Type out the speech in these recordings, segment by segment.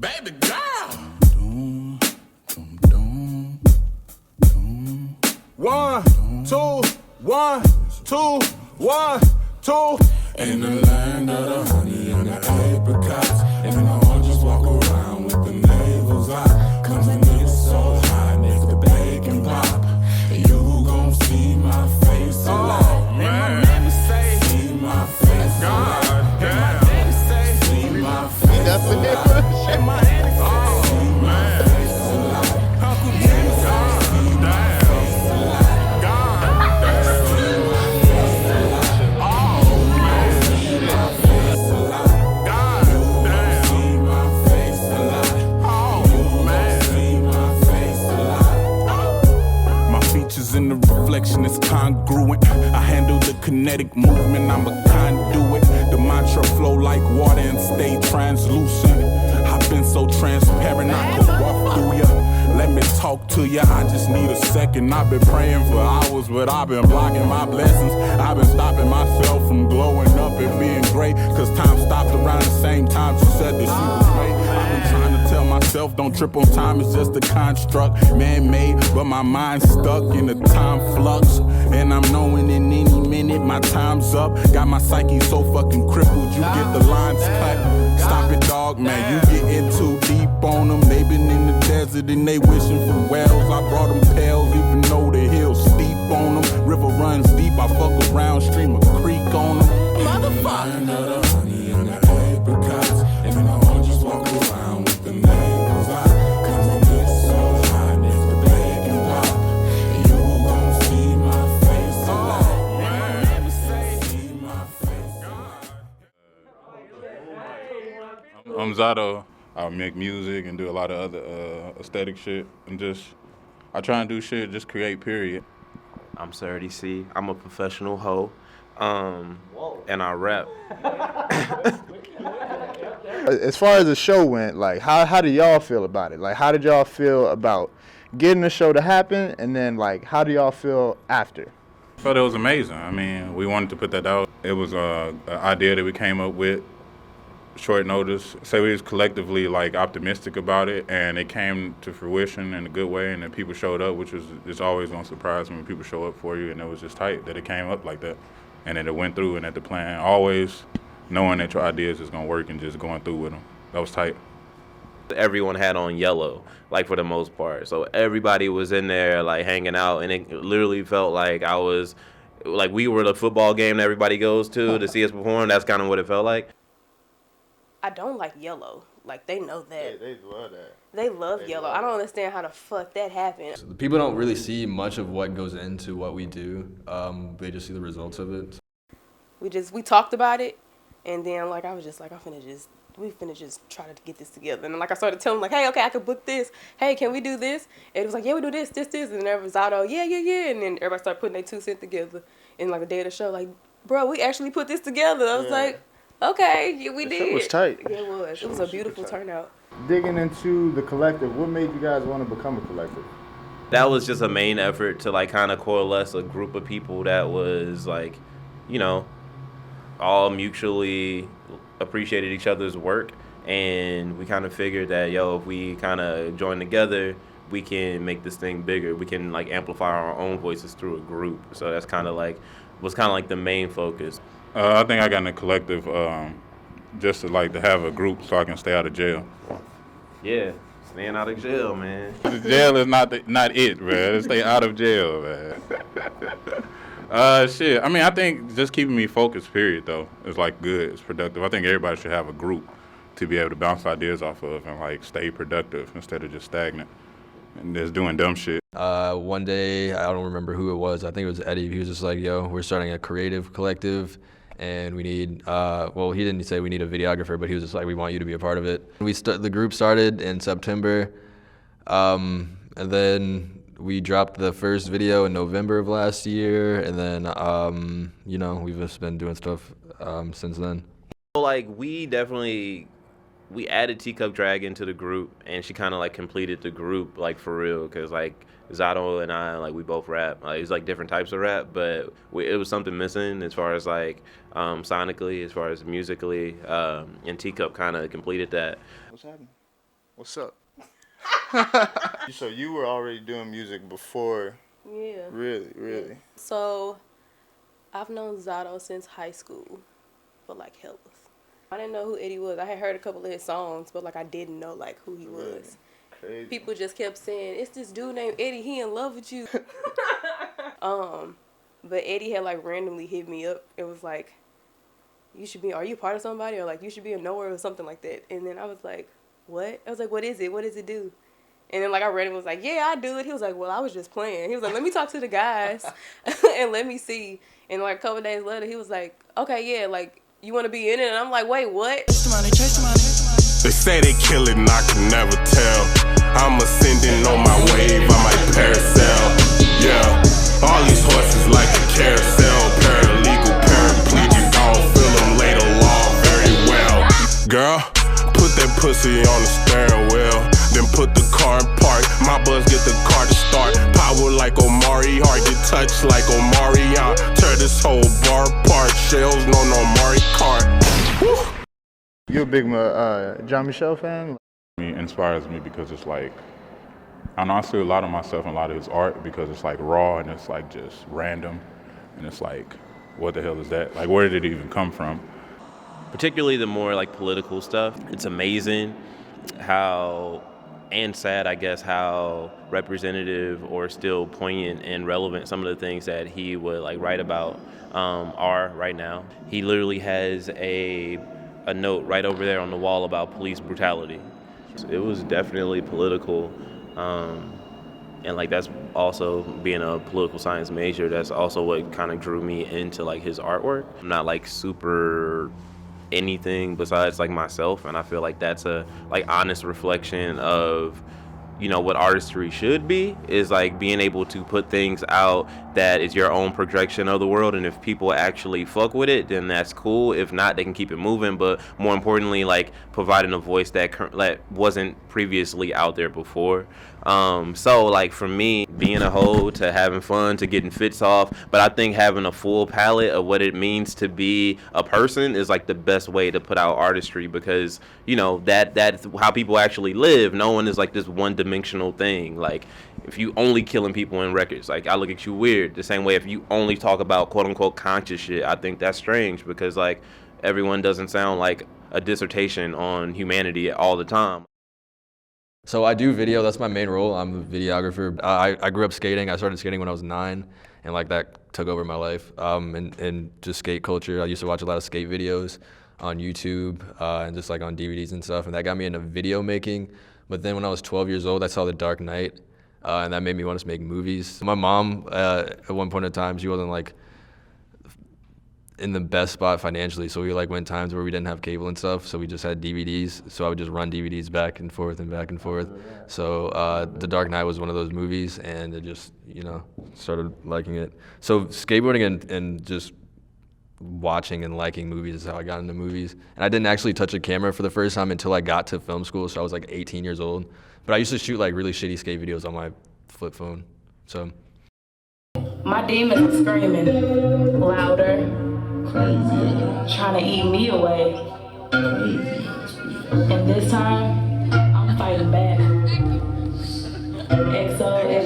Baby girl. 1, 2, 1, 2, 1, 2. In the land of the honey and the apricots, and the oranges walk around with the navels out. Comes and it's so high, make the bacon pop. You gon' see my face a lot. Man, see my face a lot. See my face a lot. And my auntie say, see my face a lot. Uncle Jimmy say, see my face a lot. God damn. See my face a lot. Oh man, see my face a lot. God damn. See my face a lot. Oh man, see my face a lot. My features in the reflection is congruent. I handle the kinetic movement, I'm a conduit. The mantra flow like water and stay translucent. I've been so transparent, I could walk through ya. Let me talk to ya, I just need a second. I've been praying for hours, but I've been blocking my blessings. I've been stopping myself from glowing up and being great. Cause time stopped around the same time she said that she was great. I've been trying to tell myself, don't trip on time, it's just a construct. Man-made, but my mind's stuck in a time flux. And I'm knowing in any minute my time's up. Got my psyche so fucking crippled, you get the lines cut. Stop it, dog, man, you getting too deep on them. They been in the desert and they wishing for wells. I brought them pails, even though the hills steep on them. River runs deep, I fuck around, stream a creek on them. Motherfucker. And the honey and the apricots, and the oranges walk around with the neighbors out. Cause it gets so high, it's the bacon pop. You gon' see my face a lot. See my face a lot. I'm Zato. I make music and do a lot of other aesthetic shit. I try and do shit, just create, period. I'm Sardy C. I'm a professional hoe, and I rap. As far as the show went, like, how do y'all feel about it? Like, how did y'all feel about getting the show to happen, and then, like, how do y'all feel after? I thought it was amazing. I mean, we wanted to put that out. It was an idea that we came up with, short notice. So we was collectively, like, optimistic about it, and it came to fruition in a good way, and then people showed up, which is, it's always gonna surprise me when people show up for you, and it was just tight that it came up like that, and that it went through, and that the plan, always knowing that your ideas is gonna work and just going through with them. That was tight. Everyone had on yellow, like, for the most part. So everybody was in there, like, hanging out, and it literally felt like we were the football game that everybody goes to see us perform. That's kind of what it felt like. I don't like yellow. Like, they know that. They love that. They love yellow. I don't understand how the fuck that happened. So people don't really see much of what goes into what we do. They just see the results of it. We talked about it, and then, like, I was just like, we finna just try to get this together. And, like, I started telling them, like, hey, okay, I could book this. Hey, can we do this? And it was like, yeah, we do this. And then everybody was out, yeah. And then everybody started putting their 2 cents together. And, like, the day of the show, like, bro, we actually put this together. I was like, okay, yeah, we did. It was tight. Yeah, it was. It was a beautiful turnout. Digging into the collective, what made you guys want to become a collective? That was just a main effort to, like, kind of coalesce a group of people that was, like, you know, all mutually appreciated each other's work, and we kind of figured that, if we kind of join together, we can make this thing bigger. We can, like, amplify our own voices through a group. So that's kind of like the main focus. I think I got in a collective just to have a group so I can stay out of jail. Yeah, staying out of jail, man. Jail is not it, man. Stay out of jail, man. Shit. I mean, I think just keeping me focused, period, though, is, like, good. It's productive. I think everybody should have a group to be able to bounce ideas off of and, like, stay productive instead of just stagnant and just doing dumb shit. One day, I don't remember who it was. I think it was Eddie. He was just like, we're starting a creative collective, and we need, he didn't say we need a videographer, but he was just like, we want you to be a part of it. The group started in September, and then we dropped the first video in November of last year, and then, we've just been doing stuff since then. Like, we added Teacup Dragon to the group, and she kind of, like, completed the group, like, for real, because, like, Zato and I, like, we both rap. Like, it's, like, different types of rap, but it was something missing as far as, like, sonically, as far as musically, and Teacup kind of completed that. What's happening? What's up? So you were already doing music before? Yeah. Really? Yeah. So I've known Zato since high school, but like hellas. I didn't know who Eddie was. I had heard a couple of his songs, but like I didn't know like who he was. Crazy. People just kept saying, "It's this dude named Eddie. He in love with you." But Eddie had like randomly hit me up. It was like, are you part of somebody? Or like, you should be in NoWhere or something like that. And then I was like, what? I was like, what is it? What does it do? And then like I read it, was like, yeah, I do it. He was like, well, I was just playing. He was like, let me talk to the guys and let me see. And like a couple days later, he was like, okay, yeah, like, you want to be in it? And I'm like, wait, what? They say they kill it and I can never tell. I'm ascending on my wave, I might parasail. Yeah, all these horses like a carousel. Paralegal, paraplegic, I don't feel them lay the law very well. Girl, put that pussy on the steering wheel, then put the car in park. My buzz get the car to start. Power like Omari, heart get touched like Omarion. Tear this whole bar apart. Shells, no Mari Kart. Woo. You a big John Michelle fan? It inspires me because it's like, I know I see a lot of myself in a lot of his art because it's like raw and it's like just random. And it's like, what the hell is that? Like, where did it even come from? Particularly the more like political stuff. It's amazing how, and sad I guess, how representative or still poignant and relevant some of the things that he would like write about are right now. He literally has a note right over there on the wall about police brutality. It was definitely political, and like that's also being a political science major. That's also what kind of drew me into like his artwork. I'm not like super anything besides like myself, and I feel like that's a like honest reflection of, you know, what artistry should be, is like being able to put things out that is your own projection of the world, and if people actually fuck with it, then that's cool. If not, they can keep it moving, but more importantly, like providing a voice that wasn't previously out there before. So like for me, being a hoe to having fun to getting fits off, but I think having a full palette of what it means to be a person is like the best way to put out artistry, because you know that's how people actually live. No one is like this one-dimensional thing. Like if you only killing people in records, like I look at you weird. The same way if you only talk about quote-unquote conscious shit, I think that's strange, because like everyone doesn't sound like a dissertation on humanity all the time. So I do video, that's my main role. I'm a videographer. I grew up skating. I started skating when I was 9, and like that took over my life. And just skate culture. I used to watch a lot of skate videos on YouTube and just like on DVDs and stuff, and that got me into video making. But then when I was 12 years old, I saw The Dark Knight, and that made me want to make movies. My mom, at one point in time, she wasn't like in the best spot financially, so we like went times where we didn't have cable and stuff, so we just had DVDs. So I would just run DVDs back and forth and back and forth. So The Dark Knight was one of those movies, and it just, you know, started liking it. So skateboarding and just watching and liking movies is how I got into movies. And I didn't actually touch a camera for the first time until I got to film school, so I was like 18 years old. But I used to shoot like really shitty skate videos on my flip phone. So my demons are screaming louder. Crazy. Trying to eat me away. Crazy. And this time, I'm fighting back. XO,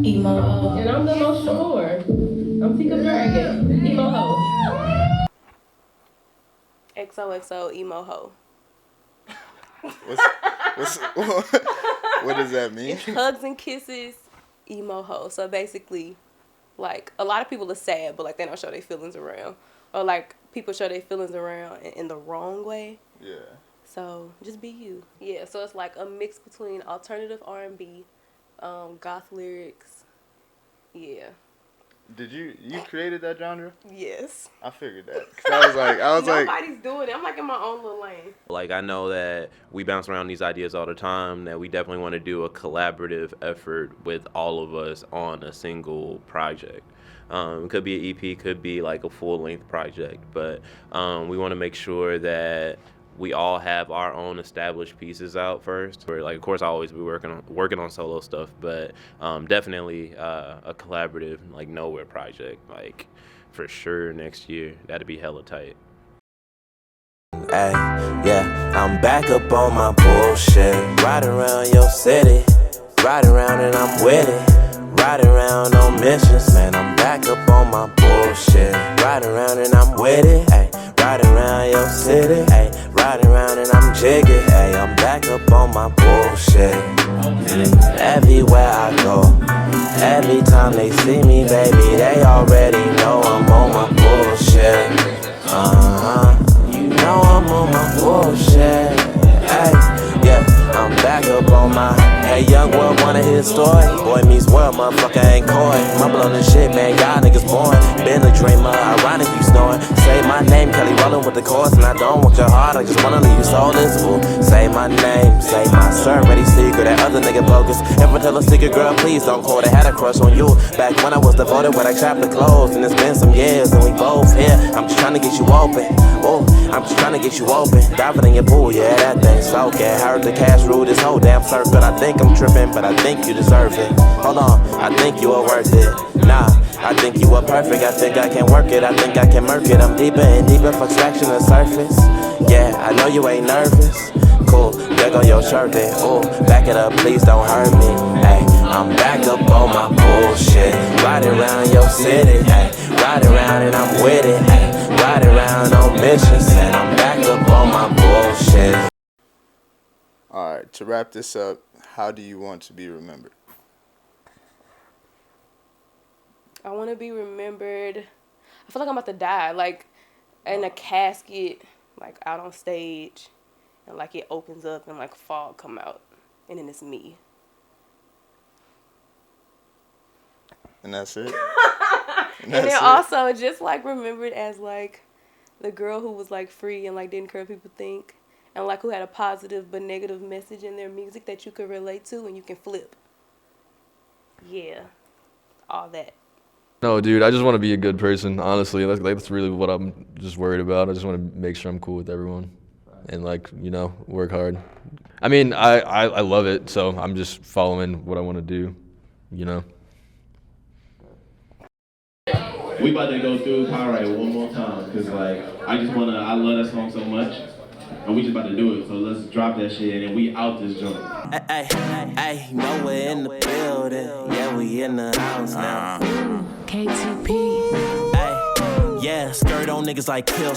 emo ho. And I'm the most sure. I'm Tika Bergen, emo ho. XOXO, emo ho. What does that mean? It's hugs and kisses, emo ho. So basically, like, a lot of people are sad, but like they don't show their feelings around, or like people show their feelings around in the wrong way. Yeah. So just be you. Yeah. So it's like a mix between alternative R&B, goth lyrics. Yeah. Did you created that genre? Yes. I figured that. 'Cause I was like, nobody's doing it. I'm like in my own little lane. Like I know that we bounce around these ideas all the time, that we definitely want to do a collaborative effort with all of us on a single project. It could be an EP, could be like a full-length project, but we want to make sure that we all have our own established pieces out first. Where, like, of course, I'll always be working on solo stuff, but definitely a collaborative, like, NoWhere project, like, for sure next year. That'd be hella tight. Ay, yeah, I'm back up on my bullshit. Riding around your city, riding around and I'm with it. Riding around on missions, man, I'm back up on my bullshit. Riding around and I'm with it, ay. Riding around your city, ay. Riding around and I'm jiggy, ay. I'm back up on my bullshit. Everywhere I go, every time they see me, baby, they already know I'm on my bullshit. You know I'm on my bullshit. Ay, yeah, I'm back up on my. Hey, young world wanna hear a story? Boy meets world, motherfucker ain't coy. Mumble on this shit, man, y'all niggas boring. Been a dreamer, ironic you snoring. Say my name, Kelly rolling with the chorus, and I don't want your heart, I just wanna leave you soulless. Ooh, say my name, say my already secret. That other nigga bogus. Ever tell a secret, girl, please don't call. They had a crush on you back when I was devoted, when I chapter closed, and it's been some years, and we both here. I'm just trying to get you open. Oh, I'm just trying to get you open. Diving in your pool, yeah, that thing soaking. Heard the cash rule this whole damn circuit. I think I'm tripping, but I think you deserve it. Hold on, I think you are worth it. Nah, I think you are perfect. I think I can work it. I think I can murk it. I'm deeper and deeper for scratching the surface. Yeah, I know you ain't nervous. Cool, there go your shirt then. Ooh, back it up, please don't hurt me. Ay, I'm back up on my bullshit. Riding around your city, ay. Riding around and I'm with it, ay. Riding around on missions, and I'm back up on my bullshit. All right, to wrap this up, how do you want to be remembered? I want to be remembered. I feel like I'm about to die, like in a casket, like out on stage, and like it opens up and like fog come out, and then it's me. And that's it. And then also just like remembered as like the girl who was like free and like didn't care what people think, and like who had a positive but negative message in their music that you could relate to and you can flip. Yeah, all that. No, dude, I just want to be a good person, honestly. That's really what I'm just worried about. I just want to make sure I'm cool with everyone and, like, you know, work hard. I mean, I love it, so I'm just following what I want to do, you know. We about to go through Pyrite one more time, because, like, I love that song so much, and we just about to do it, so let's drop that shit, and we out this joint. Hey, NoWhere in the building, yeah, we in the house now. KTP. Ay, yeah, skirt on niggas like Kill.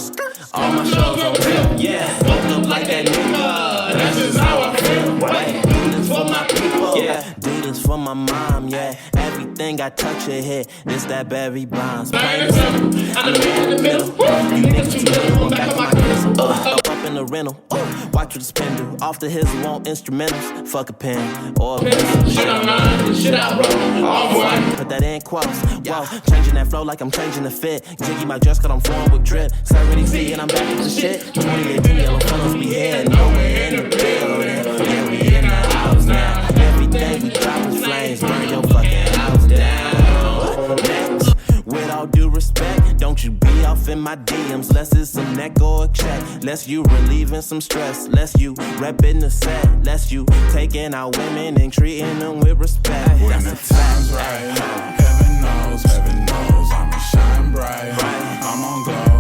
All my shows on Kill, yeah. Woke up like that nigga, that's just how I feel. Ay, do this for my people, yeah. Do this for my mom, yeah. Everything I touch a hit, this that Barry Bonds. Plain and simple, I'm the man in the middle. You niggas too little, I'm back on my crystal. Up in the rental, watch what the spin do. Off the hills, want instrumentals. Fuck a pen or a pencil. Shit I rhyme, shit I roll. All boy, put that in quotes. Whoa, changing that flow like I'm changing the fit. Jiggy my dress cause I'm flowing with drip. Already see and I'm back with the shit. 2018 yellow colors, we here. NoWhere in the building. Yeah, we in the house now. Everything we drop is flames. Burn your fucking house down. Next, with all due respect, don't you be off in my DMs. Less it's some neck or a check. Less you relieving some stress. Less you repping the set. Less you taking our women and treating them with respect. When the time's right, heaven knows I'ma shine bright. I'm on glow.